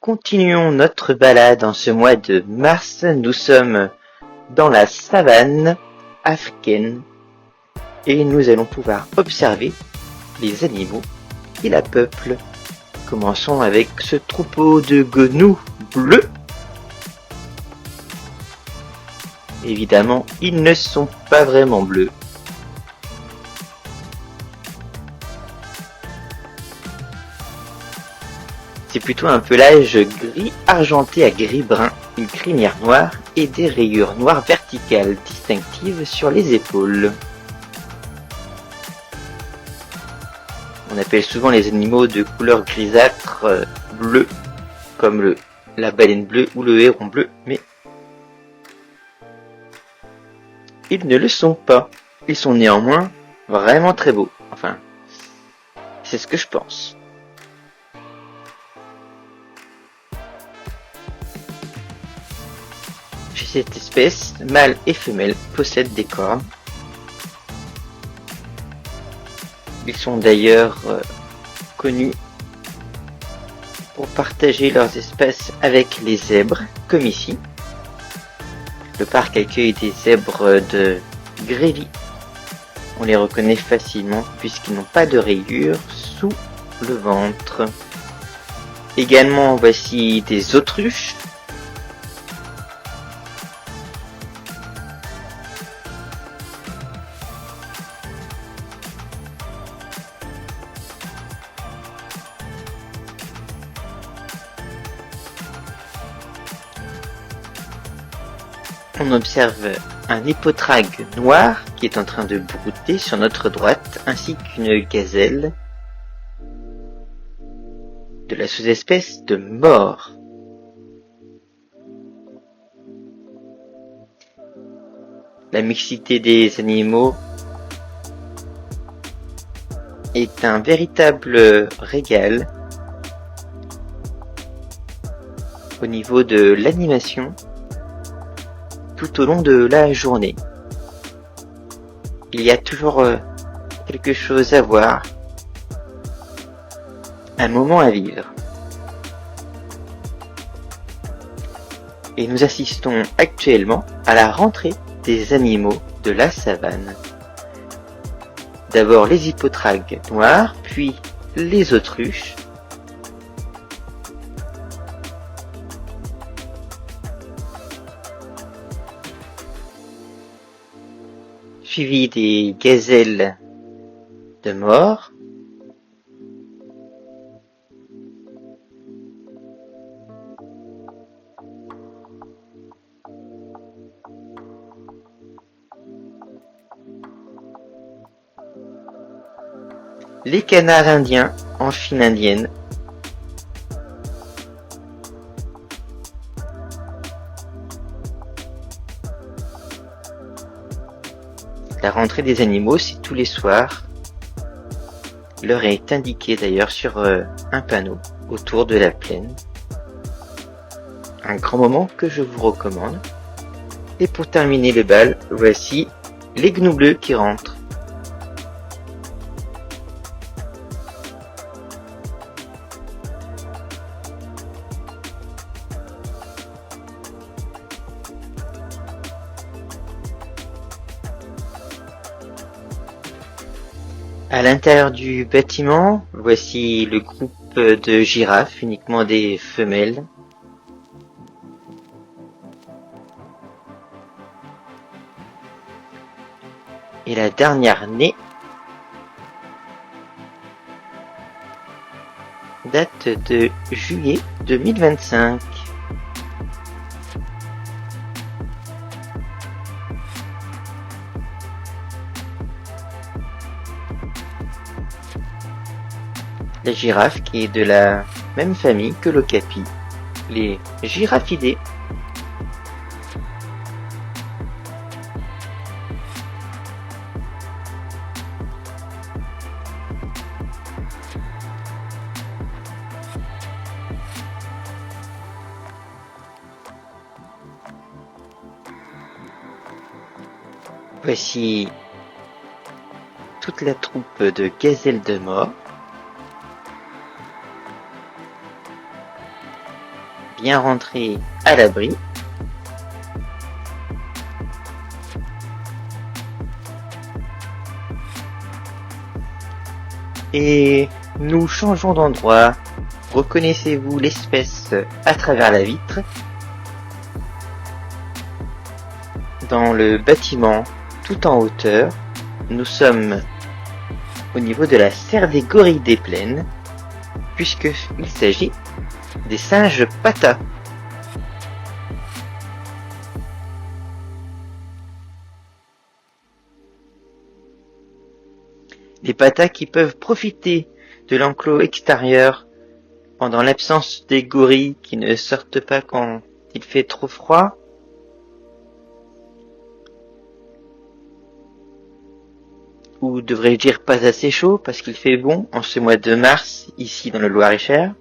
continuons notre balade en ce mois de mars. Nous sommes dans la savane africaine et nous allons pouvoir observer les animaux qui la peuplent. Commençons avec ce troupeau de gnous bleus. Évidemment, ils ne sont pas vraiment bleus. C'est plutôt un pelage gris argenté à gris brun, une crinière noire et des rayures noires verticales distinctives sur les épaules. On appelle souvent les animaux de couleur grisâtre bleu, comme la baleine bleue ou le héron bleu, mais ils ne le sont pas. Ils sont néanmoins vraiment très beaux. Enfin, c'est ce que je pense. Chez cette espèce, mâle et femelle possèdent des cornes. Ils sont d'ailleurs connus pour partager leurs espaces avec les zèbres, comme ici. Le parc accueille des zèbres de Grévy. On les reconnaît facilement puisqu'ils n'ont pas de rayures sous le ventre. Également, voici des autruches. On observe un hippotrague noir qui est en train de brouter sur notre droite, ainsi qu'une gazelle de la sous-espèce de more. La mixité des animaux est un véritable régal au niveau de l'animation tout au long de la journée. Il y a toujours quelque chose à voir, un moment à vivre. Et nous assistons actuellement à la rentrée des animaux de la savane. D'abord les hippotragues noirs, puis les autruches, suivi des gazelles de more, les canards indiens en file indienne, la rentrée des animaux, c'est tous les soirs. L'heure est indiquée d'ailleurs sur un panneau autour de la plaine. Un grand moment que je vous recommande. Et pour terminer le bal, voici les gnous bleus qui rentrent. À l'intérieur du bâtiment, voici le groupe de girafes, uniquement des femelles. Et la dernière née date de juillet 2025. La girafe qui est de la même famille que l'okapi, les giraffidés. Voici toute la troupe de gazelles de more. bien rentrer à l'abri. Et nous changeons d'endroit. Reconnaissez-vous l'espèce à travers la vitre? Dans le bâtiment, tout en hauteur, nous sommes au niveau de la serre des gorilles des plaines, puisqu'il s'agit des singes patas. Les patas qui peuvent profiter de l'enclos extérieur pendant l'absence des gorilles qui ne sortent pas quand il fait trop froid. Ou devrais-je dire pas assez chaud parce qu'il fait bon en ce mois de mars ici dans le Loir-et-Cher.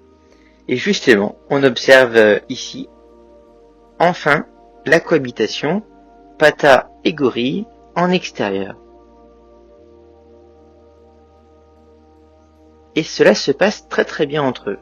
Et justement, on observe ici, enfin, la cohabitation pata et gorille en extérieur. Et cela se passe très très bien entre eux.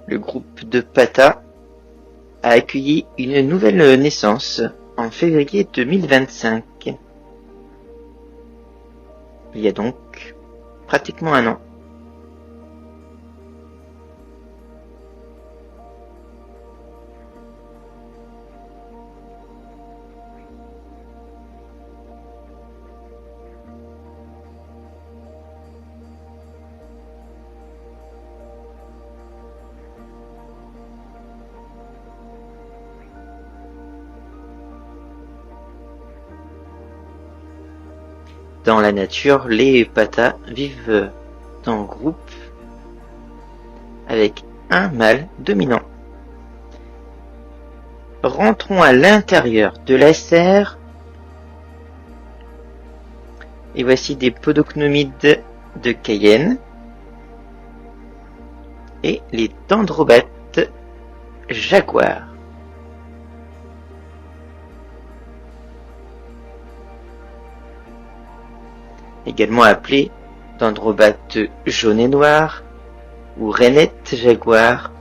Le groupe de Pata a accueilli une nouvelle naissance en février 2025. Il y a donc pratiquement un an. Dans la nature, les patas vivent en groupe avec un mâle dominant. Rentrons à l'intérieur de la serre et voici des podocnomides de Cayenne et les dendrobates jaguars. Également appelé dendrobate jaune et noir ou rainette jaguar.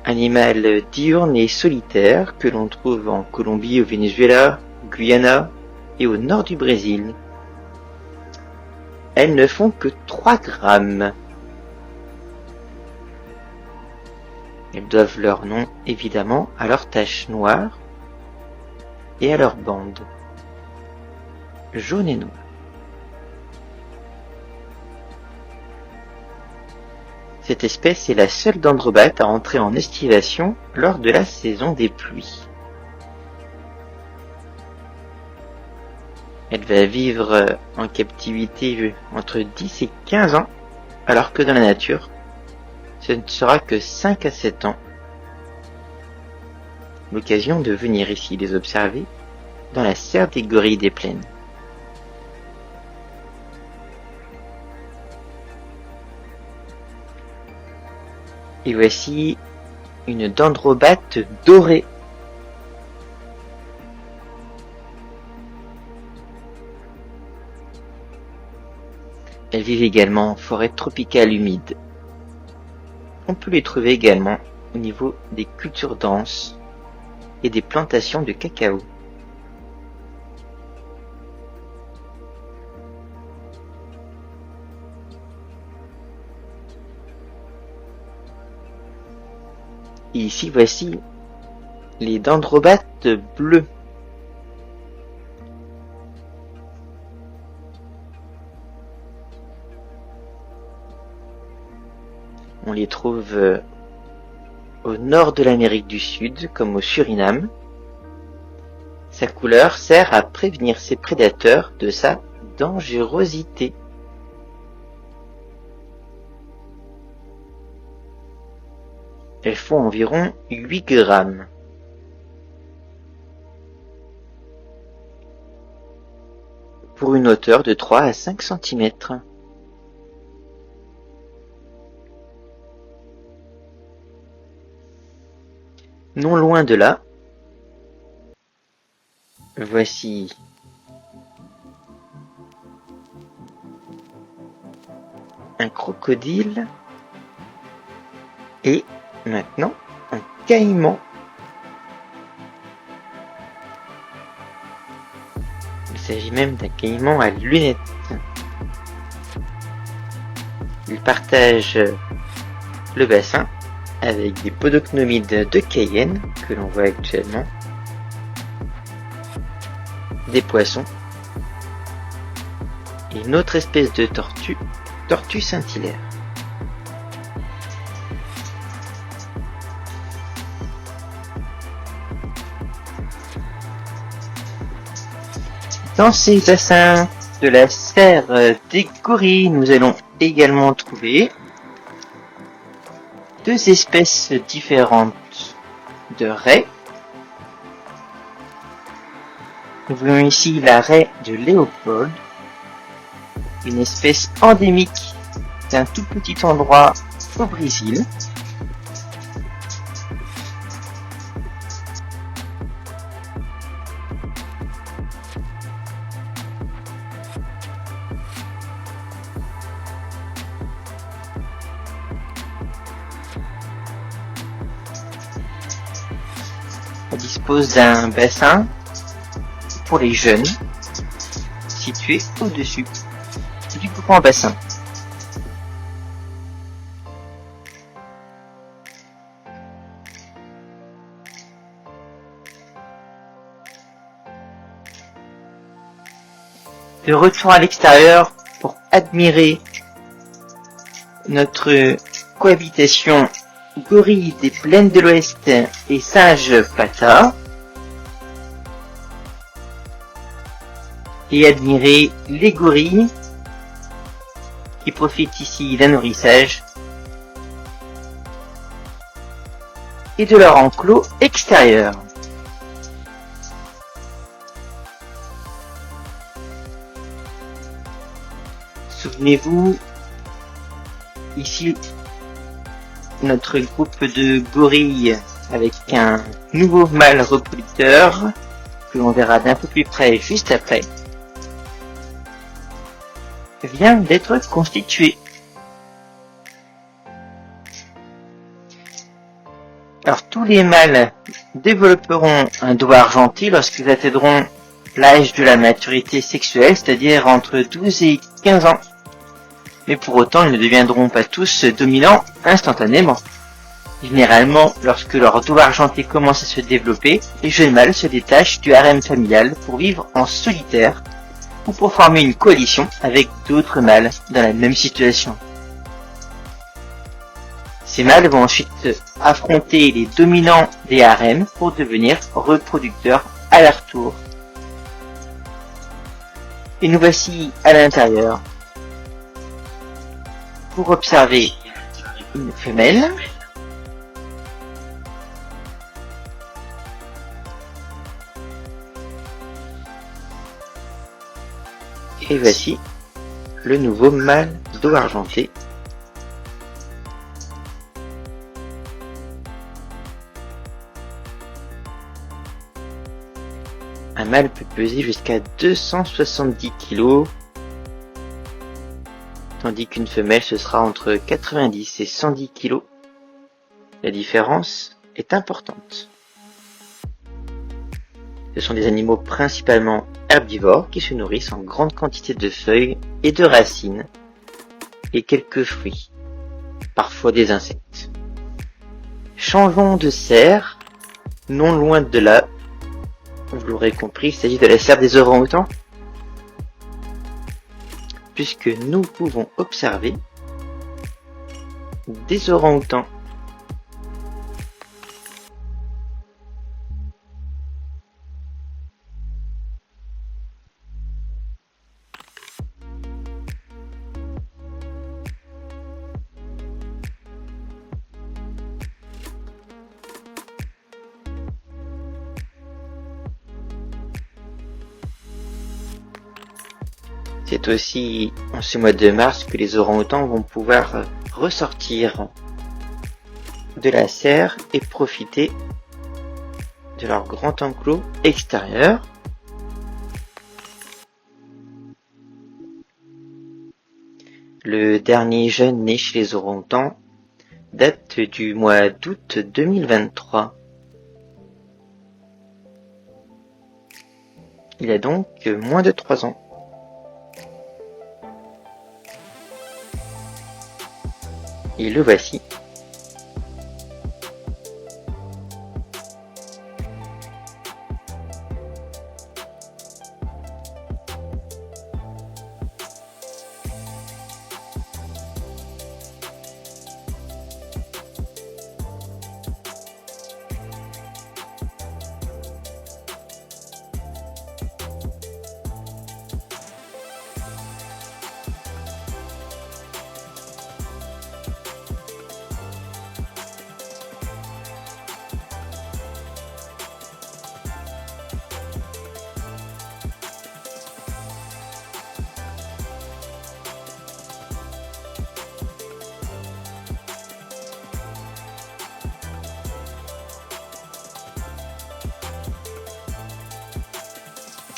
Animal diurne et solitaire que l'on trouve en Colombie, au Venezuela, Guyana et au nord du Brésil. Elles ne font que 3 grammes. Elles doivent leur nom évidemment à leur tache noire et à leur bande jaune et noire. Cette espèce est la seule dendrobate à entrer en estivation lors de la saison des pluies. Elle va vivre en captivité entre 10 et 15 ans, alors que dans la nature, ce ne sera que 5 à 7 ans. L'occasion de venir ici les observer dans la serre des gorilles des plaines. Et voici une dendrobate dorée. Elles vivent également en forêt tropicale humide. On peut les trouver également au niveau des cultures denses et des plantations de cacao. Et ici voici les dendrobates bleus. On les trouve au nord de l'Amérique du Sud, comme au Suriname. Sa couleur sert à prévenir ses prédateurs de sa dangerosité. Elles font environ 8 grammes. pour une hauteur de 3 à 5 cm. Non loin de là, voici un crocodile et maintenant un caïman. Il s'agit même d'un caïman à lunettes. Il partage le bassin avec des podocnomides de Cayenne que l'on voit actuellement, des poissons et une autre espèce de tortue, tortue scintillaire. Dans ces bassins de la sphère des gorilles, nous allons également trouver deux espèces différentes de raies. Nous voyons ici la raie de Léopold, une espèce endémique d'un tout petit endroit au Brésil. On dispose d'un bassin pour les jeunes, situé au-dessus du grand bassin. De retour à l'extérieur pour admirer notre cohabitation gorille des plaines de l'Ouest et singe pata, et admirer les gorilles qui profitent ici d'un nourrissage et de leur enclos extérieur. Souvenez-vous, ici, notre groupe de gorilles avec un nouveau mâle reproducteur que l'on verra d'un peu plus près juste après vient d'être constitué. Alors tous les mâles développeront un doigt argenté lorsqu'ils atteindront l'âge de la maturité sexuelle, c'est-à-dire entre 12 et 15 ans. Mais pour autant, ils ne deviendront pas tous dominants instantanément. Généralement, lorsque leur doigt argenté commence à se développer, les jeunes mâles se détachent du harem familial pour vivre en solitaire ou pour former une coalition avec d'autres mâles dans la même situation. Ces mâles vont ensuite affronter les dominants des harems pour devenir reproducteurs à leur tour. Et nous voici à l'intérieur pour observer une femelle et voici le nouveau mâle dos argenté. Un mâle peut peser jusqu'à 270 kg, tandis qu'une femelle ce sera entre 90 et 110 kg. La différence est importante. Ce sont des animaux principalement herbivores qui se nourrissent en grande quantité de feuilles et de racines et quelques fruits, parfois des insectes. Changeons de serre, non loin de là. Vous l'aurez compris, il s'agit de la serre des orang-outans, puisque nous pouvons observer des orang-outans. C'est aussi en ce mois de mars que les orang-outans vont pouvoir ressortir de la serre et profiter de leur grand enclos extérieur. Le dernier jeune né chez les orang-outans date du mois d'août 2023. Il a donc moins de 3 ans. Et le voici.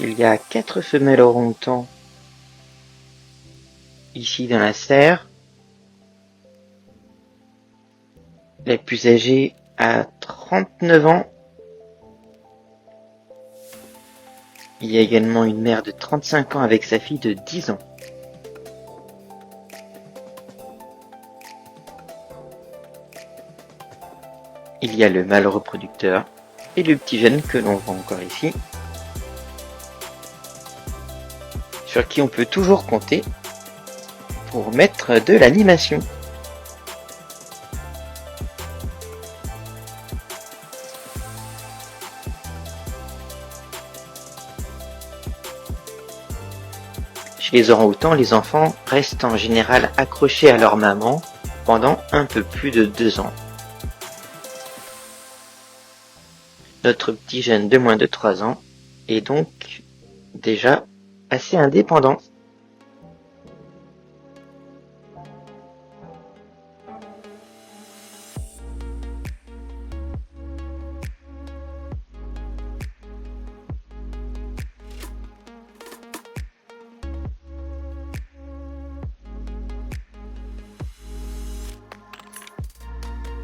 Il y a 4 femelles orang-outans ici dans la serre. La plus âgée a 39 ans. Il y a également une mère de 35 ans avec sa fille de 10 ans. Il y a le mâle reproducteur et le petit jeune que l'on voit encore ici, sur qui on peut toujours compter pour mettre de l'animation. Chez les orang-outans, les enfants restent en général accrochés à leur maman pendant un peu plus de 2 ans. Notre petit jeune de moins de 3 ans est donc déjà assez indépendant.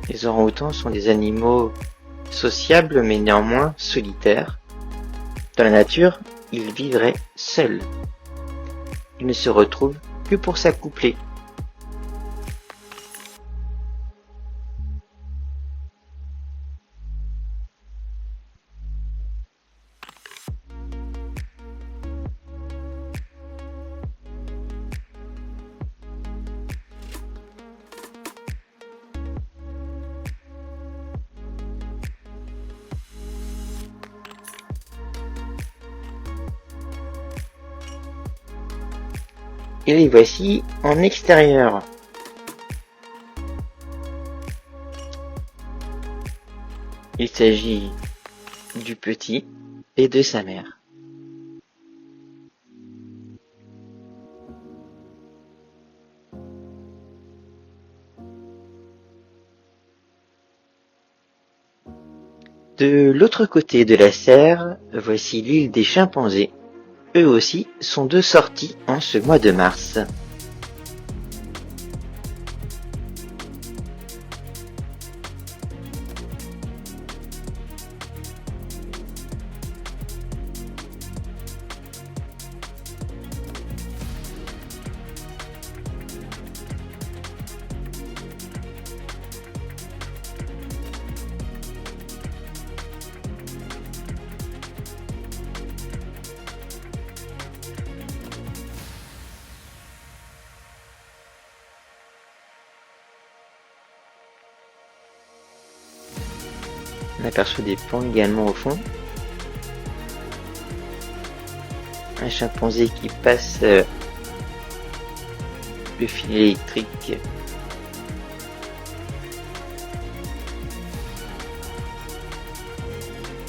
Les orang-outans sont des animaux sociables mais néanmoins solitaires. Dans la nature, ils vivraient seuls. Ils ne se retrouvent que pour s'accoupler. Et les voici en extérieur. Il s'agit du petit et de sa mère. De l'autre côté de la serre, voici l'île des chimpanzés. Eux aussi sont de sortie en ce mois de mars. On aperçoit des plans également au fond. Un chimpanzé qui passe le fil électrique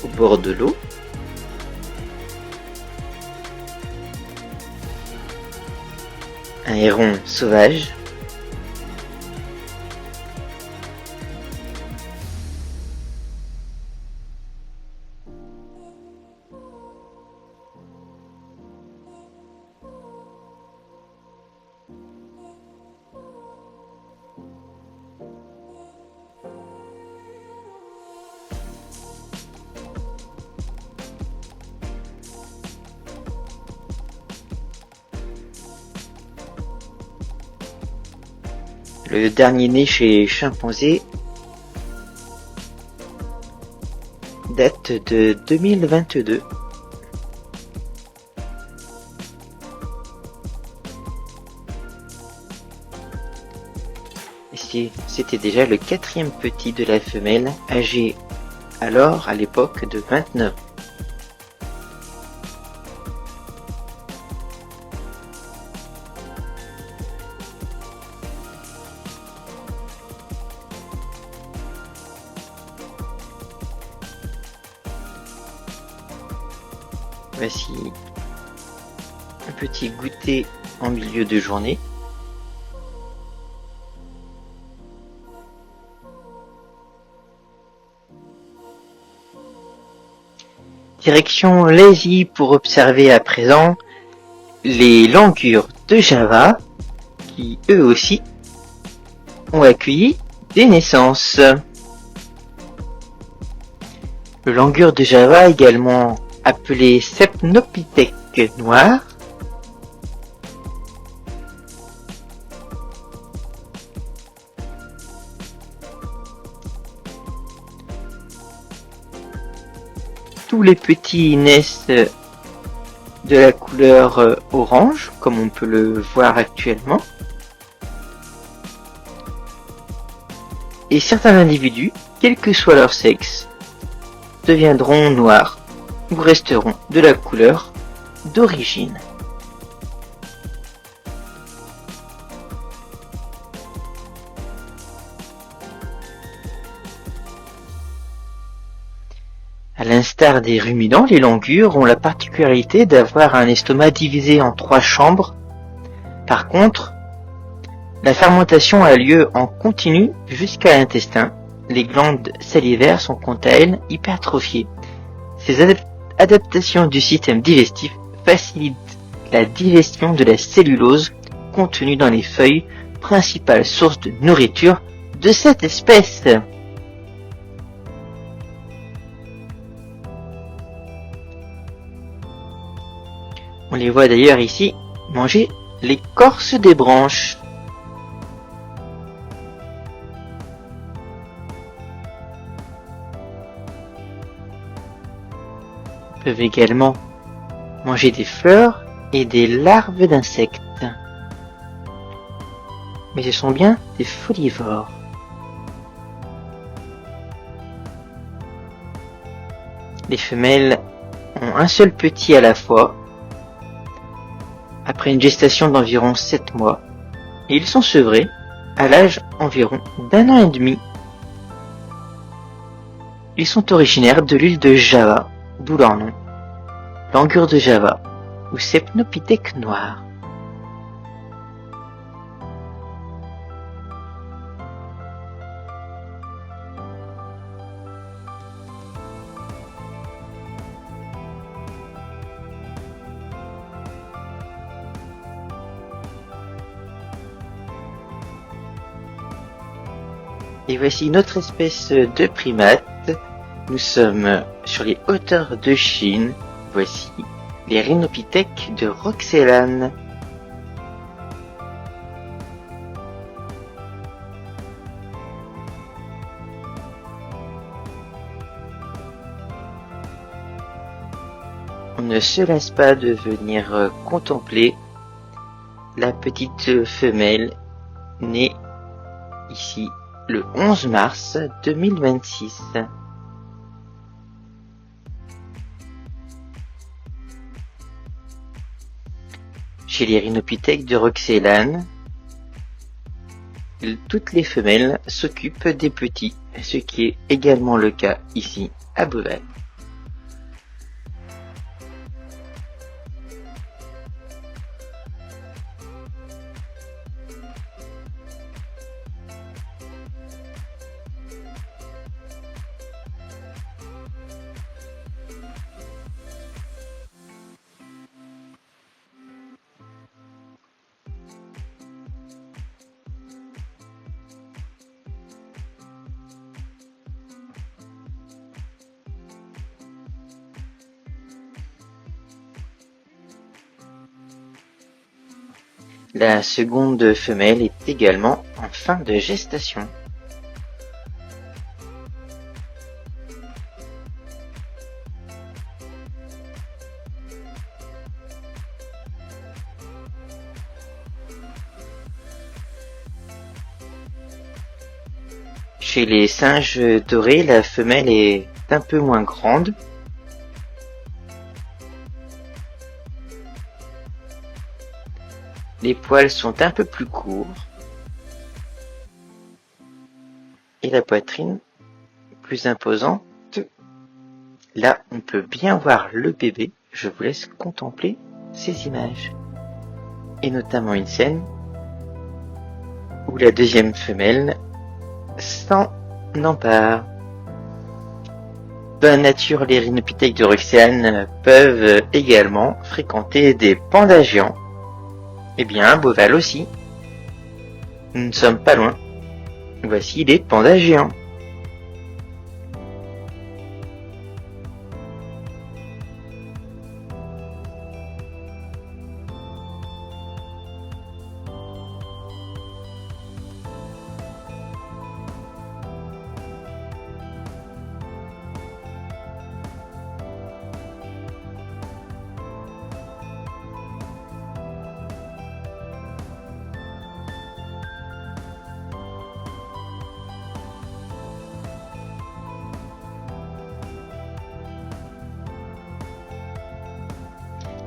au bord de l'eau. un héron sauvage. Le dernier né chez chimpanzé date de 2022. Et c'était déjà le 4e petit de la femelle, âgé alors à l'époque de 29 ans. Voici un petit goûter en milieu de journée. Direction l'Asie pour observer à présent les langurs de Java qui eux aussi ont accueilli des naissances. Le langur de Java, également appelé Sepnopithèque noir, tous les petits naissent de la couleur orange, comme on peut le voir actuellement. Et certains individus, quel que soit leur sexe, deviendront noirs ou resteront de la couleur d'origine. À l'instar des ruminants, les langurs ont la particularité d'avoir un estomac divisé en 3 chambres. Par contre, la fermentation a lieu en continu jusqu'à l'intestin. Les glandes salivaires sont quant à elles hypertrophiées. Ces adaptations du système digestif facilitent la digestion de la cellulose contenue dans les feuilles, principale source de nourriture de cette espèce. On les voit d'ailleurs ici manger l'écorce des branches. Ils peuvent également manger des fleurs et des larves d'insectes. Mais ce sont bien des folivores. Les femelles ont un seul petit à la fois, après une gestation d'environ 7 mois, et ils sont sevrés à l'âge environ d'1 an et demi. Ils sont originaires de l'île de Java, d'où leur nom, langur de Java, ou Sepnopithèque noir. Et voici une autre espèce de primate. Nous sommes sur les hauteurs de Chine. Voici les rhinopithèques de Roxelane. On ne se lasse pas de venir contempler la petite femelle née ici le 11 mars 2026. Chez les rhinopithèques de Roxelane, toutes les femelles s'occupent des petits, ce qui est également le cas ici à Beauval. La seconde femelle est également en fin de gestation. Chez les singes dorés, la femelle est un peu moins grande. Les poils sont un peu plus courts. Et la poitrine plus imposante. Là, on peut bien voir le bébé. Je vous laisse contempler ces images. Et notamment une scène où la deuxième femelle s'en empare. Dans la nature, les rhinopithèques de Ruxiane peuvent également fréquenter des pandas géants. Eh bien, un boval aussi. Nous ne sommes pas loin. Voici les pandas géants.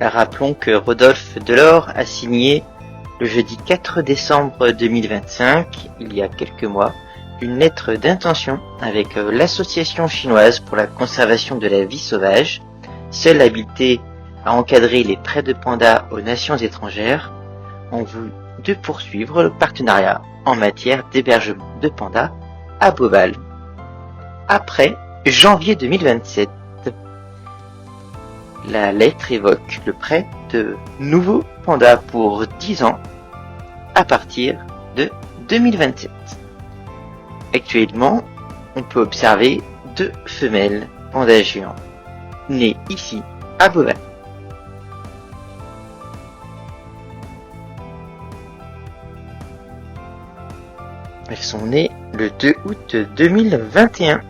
Rappelons que Rodolphe Delors a signé le jeudi 4 décembre 2025, il y a quelques mois, une lettre d'intention avec l'association chinoise pour la conservation de la vie sauvage, seule habilitée à encadrer les prêts de pandas aux nations étrangères, en vue de poursuivre le partenariat en matière d'hébergement de pandas à Beauval. Après janvier 2027. La lettre évoque le prêt de nouveaux pandas pour 10 ans à partir de 2027. Actuellement, on peut observer 2 femelles pandas géants nées ici à Beauval. Elles sont nées le 2 août 2021.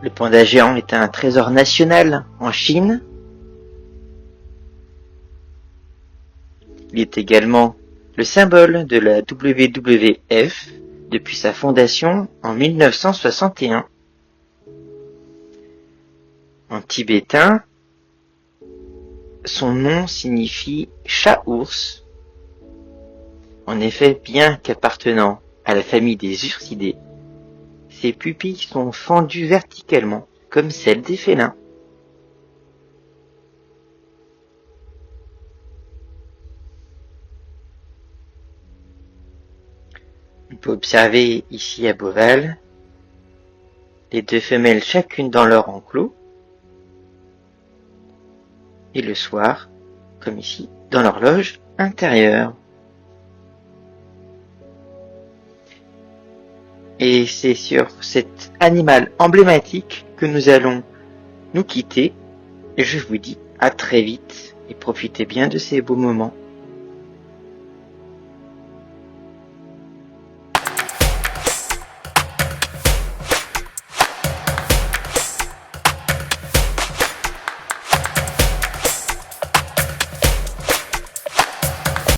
Le panda géant est un trésor national en Chine. Il est également le symbole de la WWF depuis sa fondation en 1961. En tibétain, son nom signifie chat-ours. En effet, bien qu'appartenant à la famille des ursidés, ses pupilles sont fendues verticalement, comme celles des félins. On peut observer ici à Beauval les 2 femelles chacune dans leur enclos, et le soir, comme ici, dans leur loge intérieure. Et c'est sur cet animal emblématique que nous allons nous quitter. Et je vous dis à très vite et profitez bien de ces beaux moments.